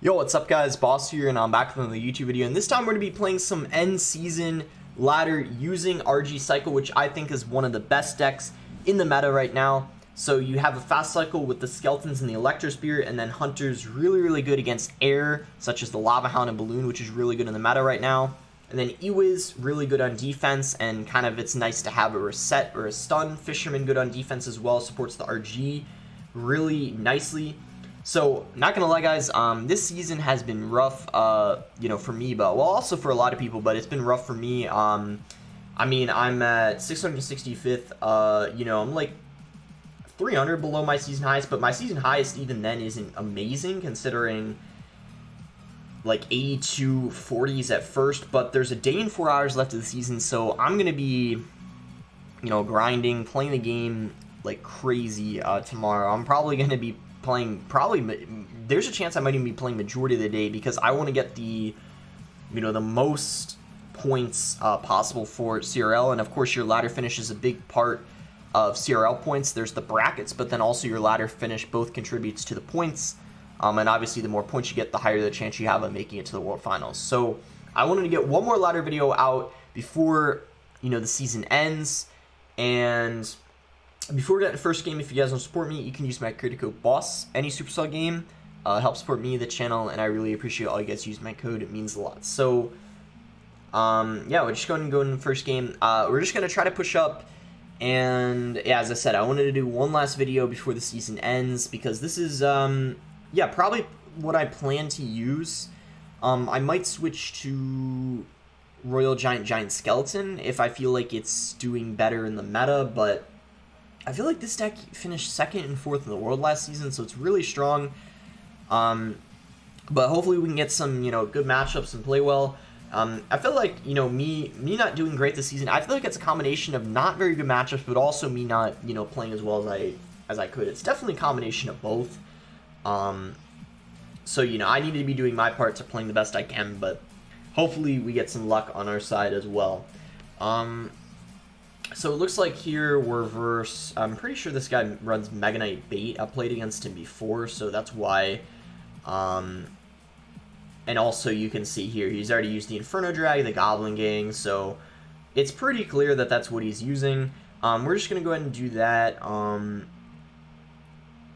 Yo, what's up guys, Boss here, and I'm back with another YouTube video, and this time we're going to be playing some end season ladder using RG Cycle, which I think is one of the best decks in the meta right now. So you have a fast cycle with the Skeletons and the Electro Spirit, and then Hunter's really good against air, such as the Lava Hound and Balloon, which is really good in the meta right now. And then Ewiz, really good on defense, and kind of it's nice to have a reset or a stun. Fisherman, good on defense as well, supports the RG really nicely. So, not gonna lie guys, this season has been rough, for me, but, well, also for a lot of people, but it's been rough for me. I mean, I'm at 665th, I'm like 300 below my season highest, but my season highest even then isn't amazing, considering, like, 82 40s at first, but there's a day and 4 hours left of the season, so I'm gonna be, grinding, playing the game like crazy tomorrow. I'm probably gonna be playing, there's a chance I might even be playing majority of the day, because I want to get the the most points possible for CRL. And of course your ladder finish is a big part of CRL points. There's the brackets, but then also your ladder finish both contributes to the points, and obviously the more points you get, the higher the chance you have of making it to the World Finals. So I wanted to get one more ladder video out before the season ends. And before we get to the first game, if you guys want to support me, you can use my credit code BOSS. Any Supercell game helps support me, the channel, and I really appreciate all you guys use my code. It means a lot. So, yeah, we're just going to go into the first game. We're just going to try to push up. And, yeah, as I said, I wanted to do one last video before the season ends, because this is, yeah, probably what I plan to use. I might switch to Royal Giant Skeleton if I feel like it's doing better in the meta, but I feel like this deck finished 2nd and 4th in the world last season, so it's really strong. But hopefully we can get some, good matchups and play well. I feel like, me not doing great this season, I feel like it's a combination of not very good matchups, but also me not, playing as well as I could. It's definitely a combination of both. So, I need to be doing my part to playing the best I can, but hopefully we get some luck on our side as well. So it looks like here we're versus, I'm pretty sure this guy runs Mega Knight Bait. I've played against him before, so that's why. And also you can see here, he's already used the Inferno Drag, the Goblin Gang, so it's pretty clear that that's what he's using. We're just going to go ahead and do that. And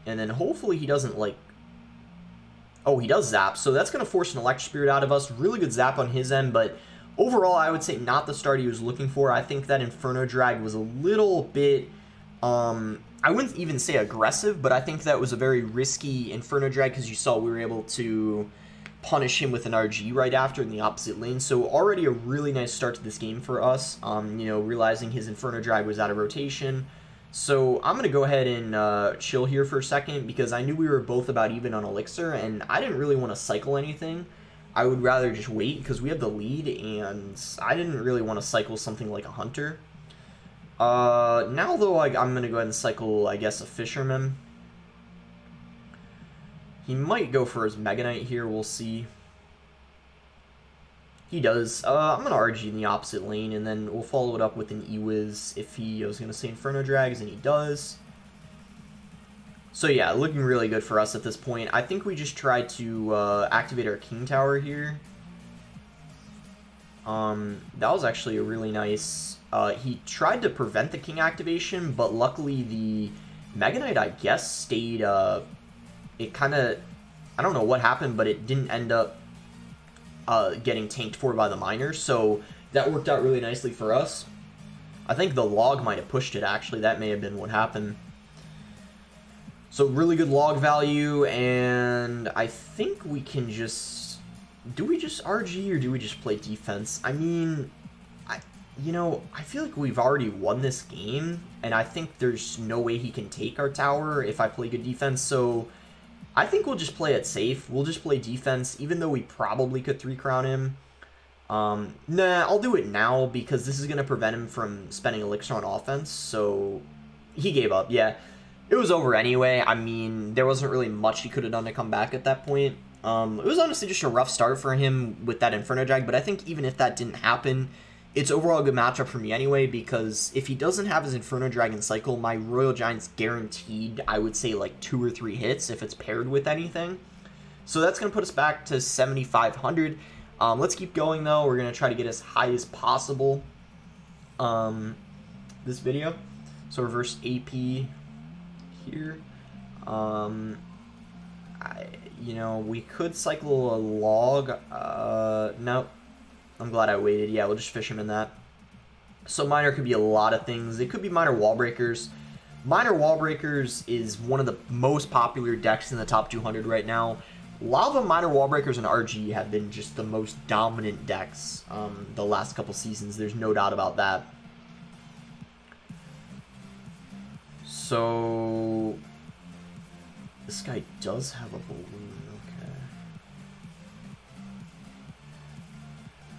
then hopefully he doesn't, like, oh, he does zap, so that's going to force an Electro Spirit out of us. Really good zap on his end, but overall, I would say not the start he was looking for. I think that Inferno Drag was a little bit, I wouldn't even say aggressive, but I think that was a very risky Inferno Drag, because you saw we were able to punish him with an RG right after in the opposite lane. So already a really nice start to this game for us, realizing his Inferno Drag was out of rotation. So I'm going to go ahead and chill here for a second, because I knew we were both about even on Elixir, and I didn't really want to cycle anything. I would rather just wait, because we have the lead, and I didn't really want to cycle something like a Hunter. Now, though, I'm going to go ahead and cycle, I guess, a Fisherman. He might go for his Mega Knight here, we'll see. He does. I'm going to RG in the opposite lane, and then we'll follow it up with an Ewiz if he was going to say Inferno Drags, and he does. So yeah, looking really good for us at this point. I think we just tried to activate our King Tower here. That was actually a really nice... he tried to prevent the King activation, but luckily the Mega Knight, I guess, stayed... it kind of... I don't know what happened, but it didn't end up getting tanked for by the Miner, so that worked out really nicely for us. I think the log might have pushed it, actually. That may have been what happened. So really good log value, and I think we can just... Do we just RG or do we just play defense? I mean, I feel like we've already won this game, and I think there's no way he can take our tower if I play good defense, so I think we'll just play it safe. We'll just play defense, even though we probably could 3-crown him. Nah, I'll do it now, because this is going to prevent him from spending Elixir on offense, so he gave up, yeah. It was over anyway. I mean, there wasn't really much he could have done to come back at that point. It was honestly just a rough start for him with that Inferno Drag, but I think even if that didn't happen, it's overall a good matchup for me anyway, because if he doesn't have his Inferno Dragon cycle, my Royal Giant's guaranteed, I would say, like 2 or 3 hits if it's paired with anything. So that's going to put us back to 7,500. Let's keep going, though. We're going to try to get as high as possible this video. So reverse AP here. You know, we could cycle a log. Nope. I'm glad I waited. Yeah, we'll just fish him in that. So minor could be a lot of things. It could be minor wall breakers. Minor wall breakers is one of the most popular decks in the top 200 right now. Lava, minor wall breakers, and RG have been just the most dominant decks the last couple seasons. There's no doubt about that. So this guy does have a balloon. Okay,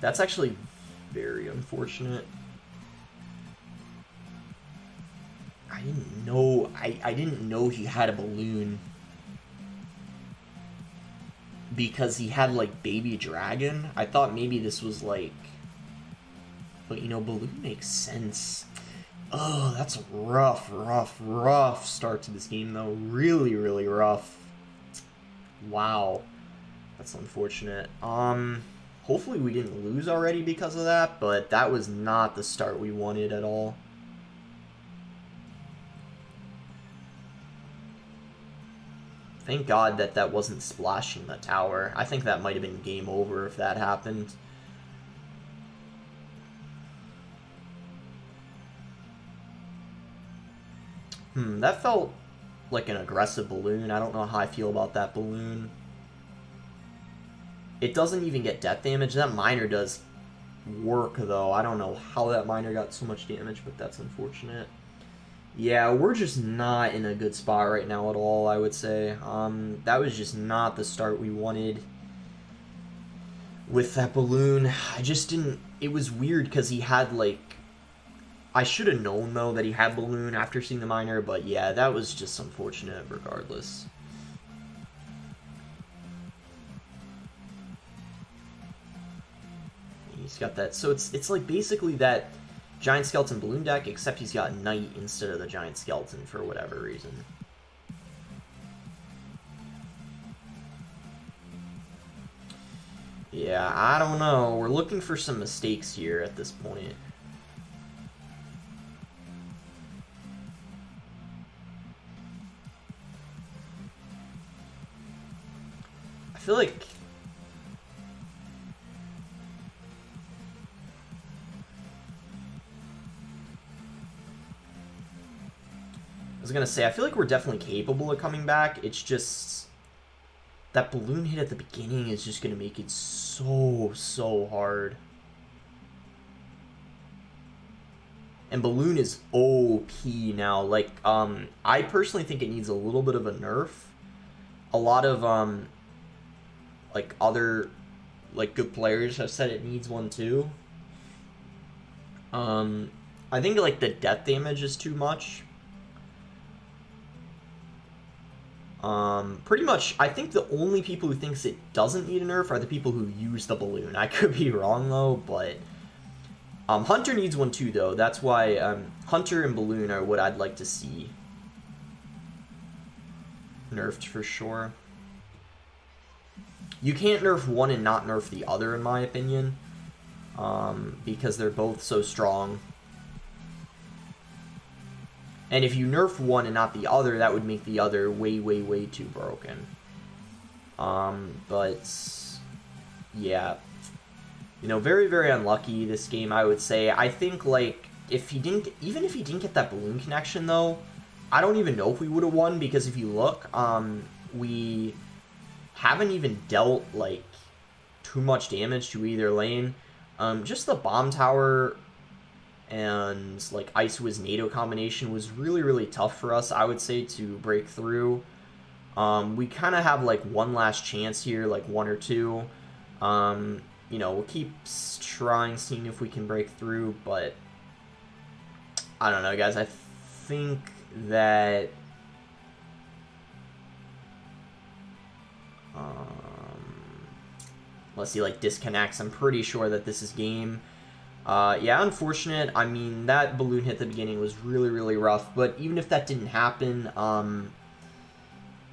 that's actually very unfortunate. I didn't know. I didn't know he had a balloon because he had like baby dragon. I thought maybe this was like, but you know, balloon makes sense. Oh, that's a rough start to this game though. Really, really rough. Wow, that's unfortunate. Hopefully we didn't lose already because of that, but that was not the start we wanted at all. Thank God that that wasn't splashing the tower. I think that might have been game over if that happened. That felt like an aggressive balloon. I don't know how I feel about that balloon. It doesn't even get death damage. That miner does work, though. I don't know how that miner got so much damage, but that's unfortunate. Yeah, we're just not in a good spot right now at all, I would say. That was just not the start we wanted with that balloon. I just didn't... It was weird because he had, like... I should have known, though, that he had balloon after seeing the miner, but yeah, that was just unfortunate regardless. He's got that... So it's like basically that... Giant Skeleton Balloon deck, except he's got Knight instead of the Giant Skeleton for whatever reason. Yeah, I don't know. We're looking for some mistakes here at this point. I feel like... I was gonna say, I feel like we're definitely capable of coming back. It's just that balloon hit at the beginning is just gonna make it so hard. And balloon is OP now. Like, I personally think it needs a little bit of a nerf. A lot of like other like good players have said it needs one too. I think like the death damage is too much. Pretty much, I think the only people who thinks it doesn't need a nerf are the people who use the balloon. I could be wrong, though, but... Hunter needs one, too, though. That's why, Hunter and balloon are what I'd like to see nerfed, for sure. You can't nerf one and not nerf the other, in my opinion. Because they're both so strong. And if you nerf one and not the other, that would make the other way too broken. But yeah, you know, very unlucky this game, I would say. I think like if he didn't, even if he didn't get that balloon connection though, I don't even know if we would have won, because if you look, we haven't even dealt like too much damage to either lane. Just the bomb tower and like Ice Wiz NATO combination was really tough for us, I would say, to break through. We kind of have like one last chance here, like one or two. You know, we'll keep trying, seeing if we can break through, but I don't know, guys. I think that unless he like disconnects, I'm pretty sure that this is game. Yeah, unfortunate. I mean, that balloon hit at the beginning was really rough, but even if that didn't happen,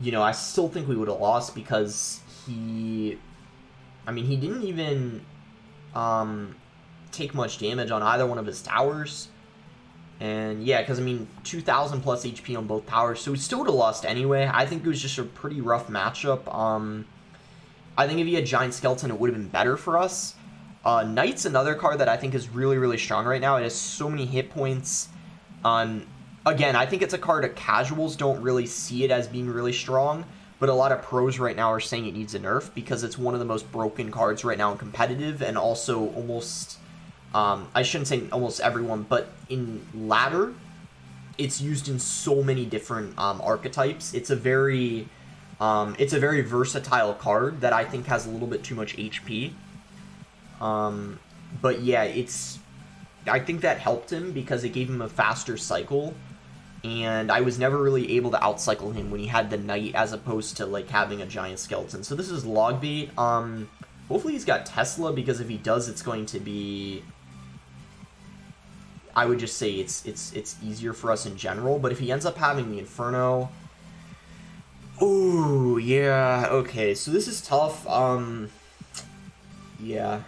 you know, I still think we would have lost because he didn't even take much damage on either one of his towers. And yeah, because I mean, 2,000 plus HP on both towers, so we still would have lost anyway. I think it was just a pretty rough matchup. I think if he had Giant Skeleton, it would have been better for us. Knight's another card that I think is really, really strong right now. It has so many hit points. Again, I think it's a card that casuals don't really see it as being really strong, but a lot of pros right now are saying it needs a nerf because it's one of the most broken cards right now in competitive, and also almost, I shouldn't say almost everyone, but in ladder, it's used in so many different archetypes. It's a very versatile card that I think has a little bit too much HP. But yeah, I think that helped him because it gave him a faster cycle, and I was never really able to outcycle him when he had the Knight as opposed to like having a Giant Skeleton. So this is Logbait. Hopefully he's got Tesla, because if he does, it's going to be, I would just say it's easier for us in general. But if he ends up having the Inferno, ooh, yeah, okay, so this is tough. Yeah.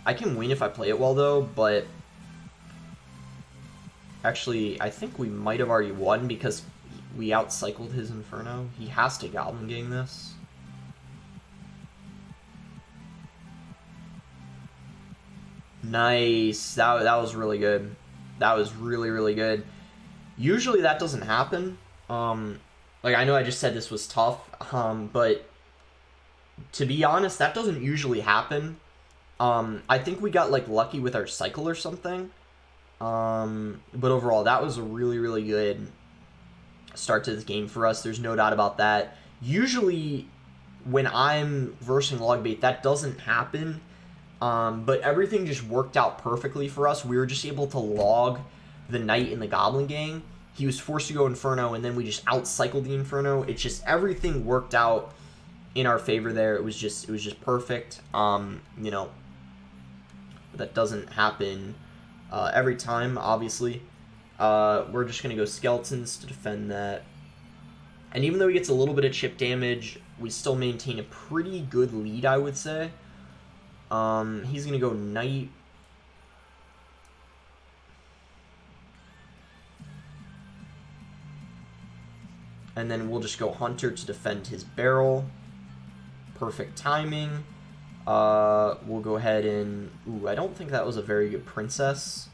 I can win if I play it well, though, but actually, I think we might have already won because we outcycled his Inferno. He has to Goblin Gang this. Nice. That was really good. That was really, really good. Usually that doesn't happen. Like, I know I just said this was tough, but to be honest, that doesn't usually happen. I think we got, like, lucky with our cycle or something. But overall, that was a really, really good start to this game for us. There's no doubt about that. Usually, when I'm versing Logbait, that doesn't happen. But everything just worked out perfectly for us. We were just able to log the Knight in the Goblin Gang. He was forced to go Inferno, and then we just outcycled the Inferno. It's just everything worked out in our favor there. It was just perfect. You know, that doesn't happen every time, obviously. We're just gonna go Skeletons to defend that. And even though he gets a little bit of chip damage, we still maintain a pretty good lead, I would say. He's gonna go Knight. And then we'll just go Hunter to defend his barrel. Perfect timing. We'll go ahead and... Ooh, I don't think that was a very good Princess.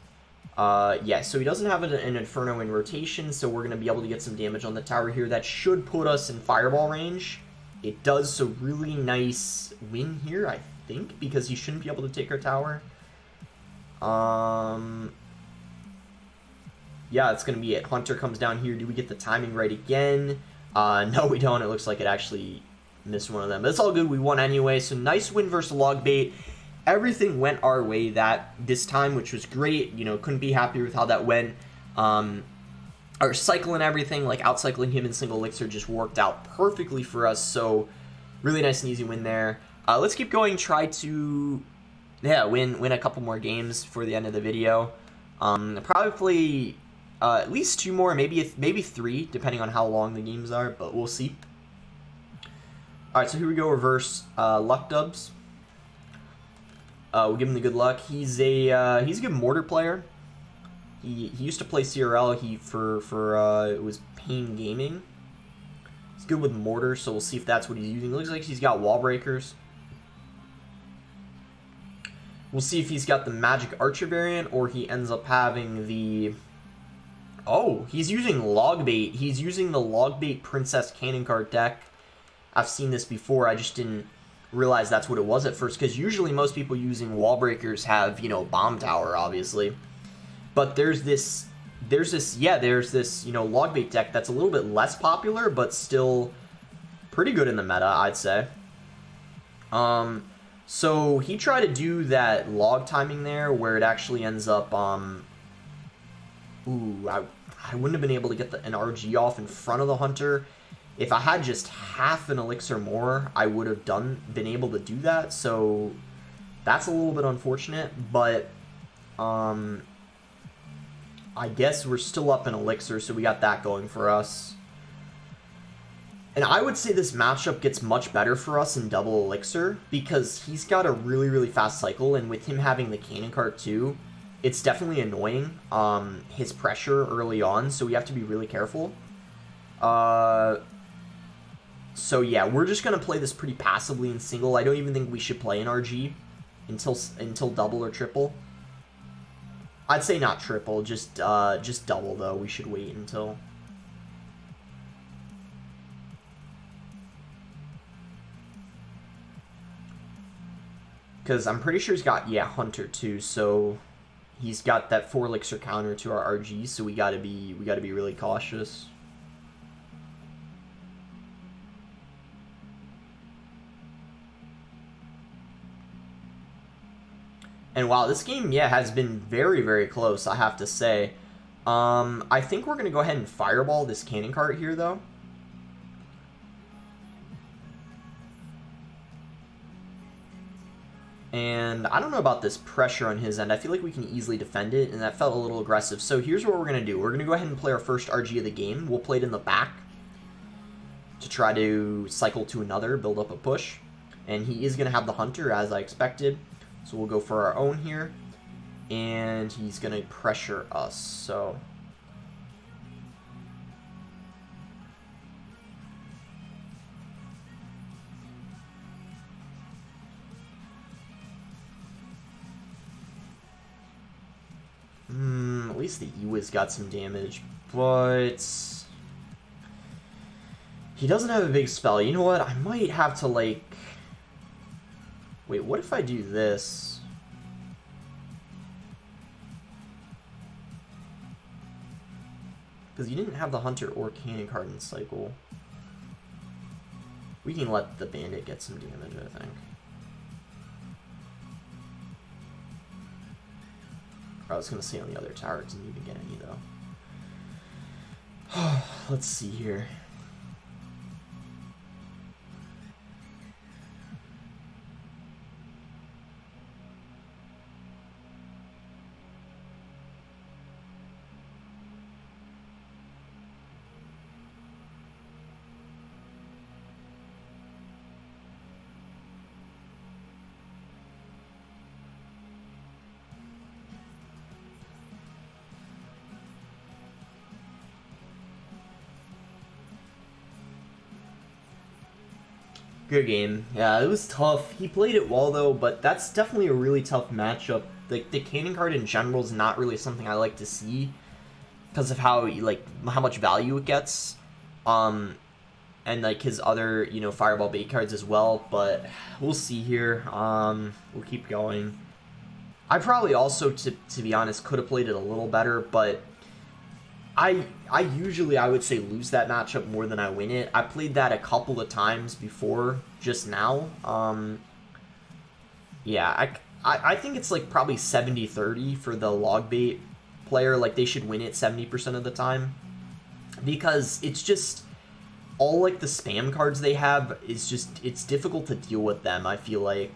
Yeah, so he doesn't have an Inferno in rotation, so we're going to be able to get some damage on the tower here. That should put us in Fireball range. It does, so really nice win here, I think, because he shouldn't be able to take our tower. Yeah, it's going to be it. Hunter comes down here. Do we get the timing right again? No, we don't. It looks like it actually missed one of them. But it's all good. We won anyway. So nice win versus Logbait. Everything went our way this time, which was great. You know, couldn't be happier with how that went. Our cycle and everything, like outcycling him in single elixir, just worked out perfectly for us. So really nice and easy win there. Let's keep going. Try to, yeah, win a couple more games for the end of the video. Probably at least 2 more, maybe 3, depending on how long the games are, but we'll see. Alright, so here we go, reverse Luck Dubs. We'll give him the good luck. He's a good Mortar player. He used to play CRL. It was Pain Gaming. He's good with Mortar, so we'll see if that's what he's using. It looks like he's got Wall Breakers. We'll see if he's got the Magic Archer variant, or he ends up having the... Oh, he's using Logbait. He's using the Logbait Princess Cannon card deck. I've seen this before. I just didn't realize that's what it was at first, because usually most people using Wall Breakers have, you know, Bomb Tower, obviously. But there's this, you know, Logbait deck that's a little bit less popular, but still pretty good in the meta, I'd say. So he tried to do that log timing there, where it actually ends up, ooh, I wouldn't have been able to get an RG off in front of the Hunter. If I had just half an elixir more, I would have been able to do that. So that's a little bit unfortunate, but I guess we're still up in Elixir, so we got that going for us. And I would say this matchup gets much better for us in double Elixir, because he's got a really, really fast cycle, and with him having the cannon cart too, it's definitely annoying, his pressure early on, so we have to be really careful. So yeah, we're just going to play this pretty passively in single. I don't even think we should play in RG until double or triple. I'd say not triple, just double though. We should wait until. Because I'm pretty sure he's got, yeah, Hunter too, so he's got that 4 elixir counter to our RG, so we gotta be really cautious. And wow, this game, yeah, has been very, very close, I have to say. I think we're gonna go ahead and fireball this cannon cart here, though. And I don't know about this pressure on his end. I feel like we can easily defend it, and that felt a little aggressive. So here's what we're going to do. We're going to go ahead and play our first RG of the game. We'll play it in the back to try to cycle to another, build up a push. And he is going to have the Hunter, as I expected. So we'll go for our own here. And he's going to pressure us, so... at least the Ewa's got some damage, but he doesn't have a big spell. You know what? I might have to, like... Wait, what if I do this? Because you didn't have the Hunter or Cannon card in cycle. We can let the Bandit get some damage, I think. I was going to say on the other tower, didn't even get any, though. Let's see here. Good game. Yeah, it was tough. He played it well, though, but that's definitely a really tough matchup. The cannon card in general is not really something I like to see because of how much value it gets, and like his other fireball bait cards as well. But we'll see here. We'll keep going. I probably also, to be honest, could have played it a little better, but I usually, I would say, lose that matchup more than I win it. I played that a couple of times before, just now. Yeah, I think it's like probably 70-30 for the log bait player. Like, they should win it 70% of the time. Because it's just, all like the spam cards they have is just, it's difficult to deal with them, I feel like.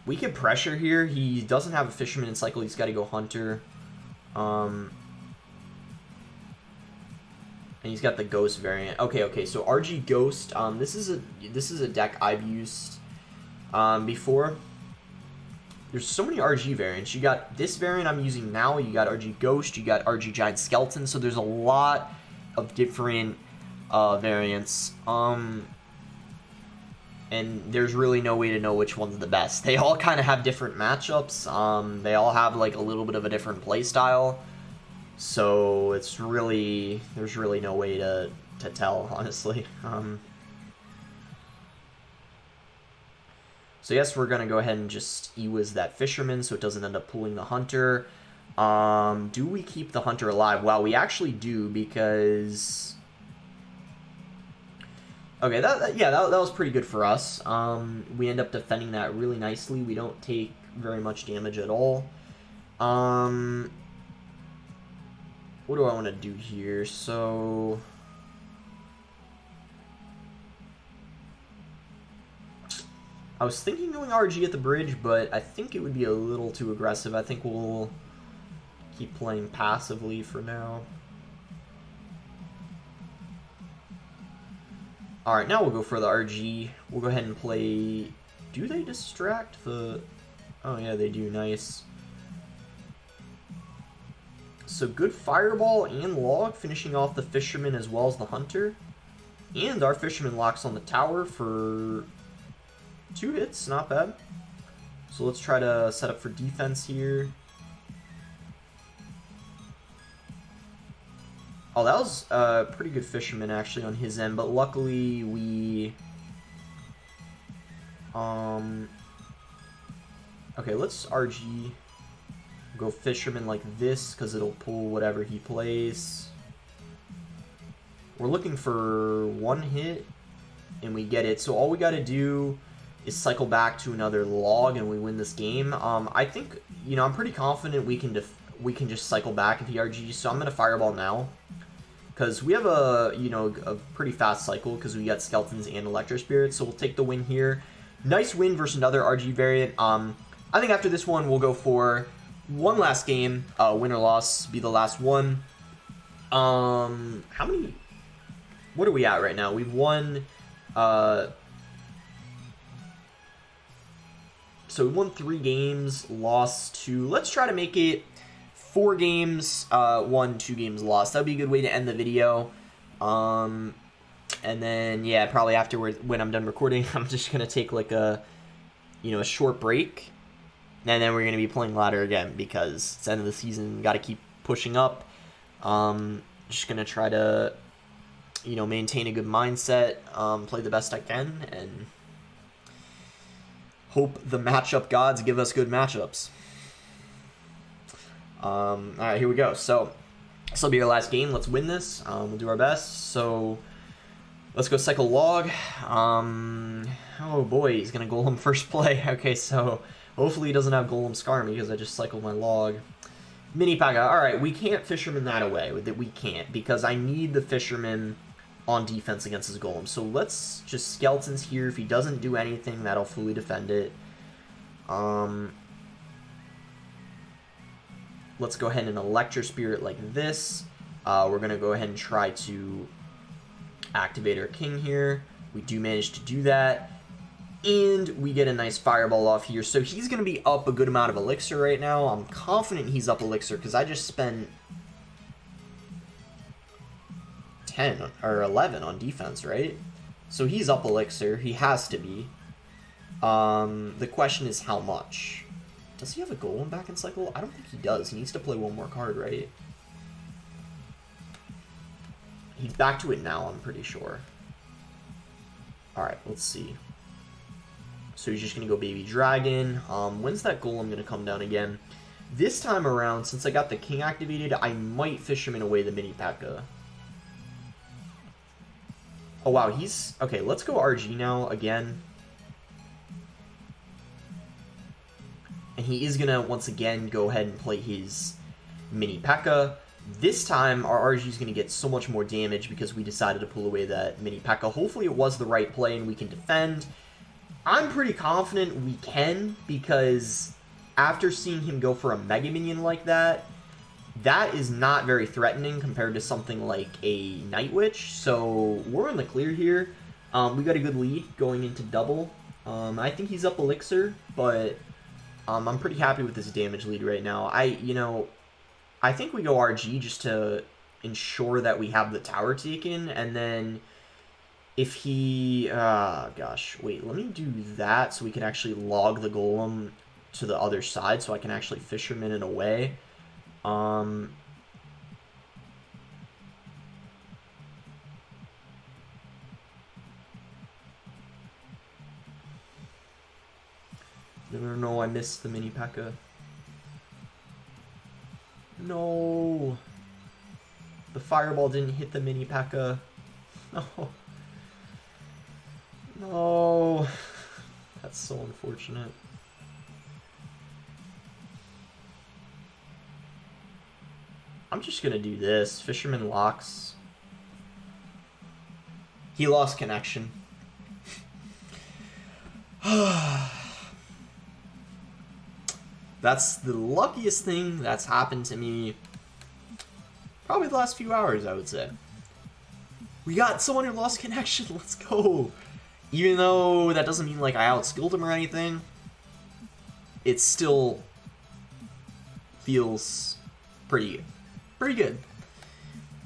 We can pressure here. He doesn't have a Fisherman in cycle. He's got to go Hunter. And he's got the Ghost variant. Okay, so RG Ghost, this is a deck I've used before. There's so many RG variants. You got this variant I'm using now, you got RG Ghost, you got RG Giant Skeleton, so there's a lot of different variants. And there's really no way to know which one's the best. They all kind of have different matchups. They all have like a little bit of a different play style. So there's really no way to tell, honestly. So yes, we're gonna go ahead and just Ewa's that Fisherman so it doesn't end up pulling the Hunter. Do we keep the Hunter alive? Wow, we actually do, because... Okay, that was pretty good for us. We end up defending that really nicely. We don't take very much damage at all. What do I want to do here? So... I was thinking going RG at the bridge, but I think it would be a little too aggressive. I think we'll keep playing passively for now. Alright, now we'll go for the RG. We'll go ahead and play... Do they distract the... Oh yeah, they do. Nice. So good Fireball and Log, finishing off the Fisherman as well as the Hunter. And our Fisherman locks on the tower for 2 hits. Not bad. So let's try to set up for defense here. Oh, that was a pretty good Fisherman actually on his end, but luckily we... Okay, let's RG. Go Fisherman like this, because it'll pull whatever he plays. We're looking for 1 hit, and we get it. So all we got to do is cycle back to another Log, and we win this game. I think, you know, I'm pretty confident we can just cycle back if he RGs. So I'm going to Fireball now, because we have a, you know, a pretty fast cycle, because we got Skeletons and Electro Spirits. So we'll take the win here. Nice win versus another RG variant. I think after this one, we'll go for one last game. Win or loss, be the last one. How many... What are we at right now? We've won... So we won 3 games, lost 2. Let's try to make it 4 games, won, 2 games lost. That would be a good way to end the video. And then, yeah, probably afterwards, when I'm done recording, I'm just going to take like a, you know, a short break. And then we're going to be playing ladder again because it's the end of the season. Got to keep pushing up. Just going to try to, you know, maintain a good mindset, play the best I can, and hope the matchup gods give us good matchups. All right, here we go. So this will be our last game. Let's win this. We'll do our best. So let's go cycle Log. Oh boy, he's going to Golem first play. Okay, so hopefully he doesn't have Golem scar me because I just cycled my Log. Mini Paga. Alright, we can't Fisherman that away. We can't because I need the Fisherman on defense against his Golem. So let's just Skeletons here. If he doesn't do anything, that'll fully defend it. Let's go ahead and Electro Spirit like this. We're going to go ahead and try to activate our King here. We do manage to do that. And we get a nice Fireball off here. So he's going to be up a good amount of Elixir right now. I'm confident he's up Elixir because I just spent 10 or 11 on defense, right? So he's up Elixir. He has to be. The question is how much. Does he have a Golem back in cycle? I don't think he does. He needs to play 1 more card, right? He's back to it now, I'm pretty sure. Alright, let's see. So he's just going to go Baby Dragon. When's that Golem going to come down again? This time around, since I got the King activated, I might Fisherman away the Mini P.E.K.K.A. Oh, wow, he's... Okay, let's go RG now again. And he is going to, once again, go ahead and play his Mini P.E.K.K.A. This time, our RG is going to get so much more damage because we decided to pull away that Mini P.E.K.K.A. Hopefully it was the right play and we can defend. I'm pretty confident we can, because after seeing him go for a Mega Minion like that, that is not very threatening compared to something like a Night Witch. So we're in the clear here. We got a good lead going into double. I think he's up Elixir, but I'm pretty happy with this damage lead right now. I think we go RG just to ensure that we have the tower taken, and then if he... gosh, wait, let me do that so we can actually log the Golem to the other side so I can actually Fisherman it away. No, I missed the Mini P.E.K.K.A. No! The Fireball didn't hit the Mini P.E.K.K.A. No. No. That's so unfortunate. I'm just gonna do this. Fisherman locks. He lost connection. That's the luckiest thing that's happened to me probably the last few hours, I would say. We got someone who lost connection. Let's go. Even though that doesn't mean like I outskilled him or anything, it still feels pretty good. Pretty good.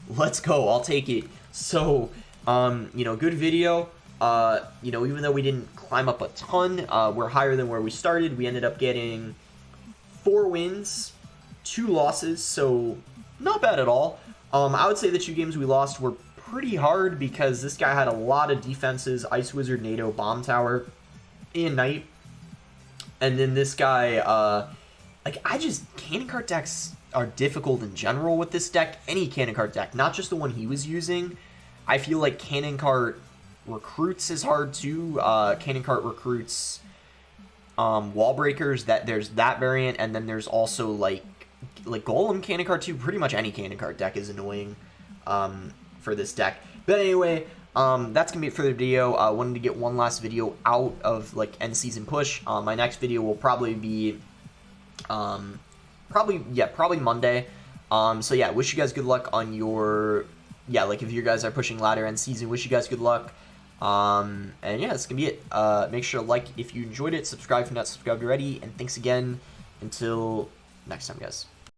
Let's go. I'll take it. So, you know, good video. You know, even though we didn't climb up a ton, we're higher than where we started. We ended up getting 4 wins, 2 losses, so not bad at all. I would say the 2 games we lost were pretty hard because this guy had a lot of defenses: Ice Wizard, NATO, Bomb Tower, and Knight. And then this guy, like, Cannon Cart decks are difficult in general with this deck. Any Cannon Cart deck, not just the one he was using. I feel like Cannon Cart Recruits is hard too. Cannon Cart Recruits Wall Breakers, there's that variant, and then there's also like Golem Cannon Cart too. Pretty much any Cannon Cart deck is annoying for this deck. But anyway, that's gonna be it for the video. I wanted to get one last video out of like end season push. My next video will probably be probably Monday. So yeah, wish you guys good luck on your, like if you guys are pushing ladder end season, wish you guys good luck. And yeah, that's gonna be it. Make sure to like if you enjoyed it, subscribe if you're not subscribed already, and thanks again. Until next time, guys.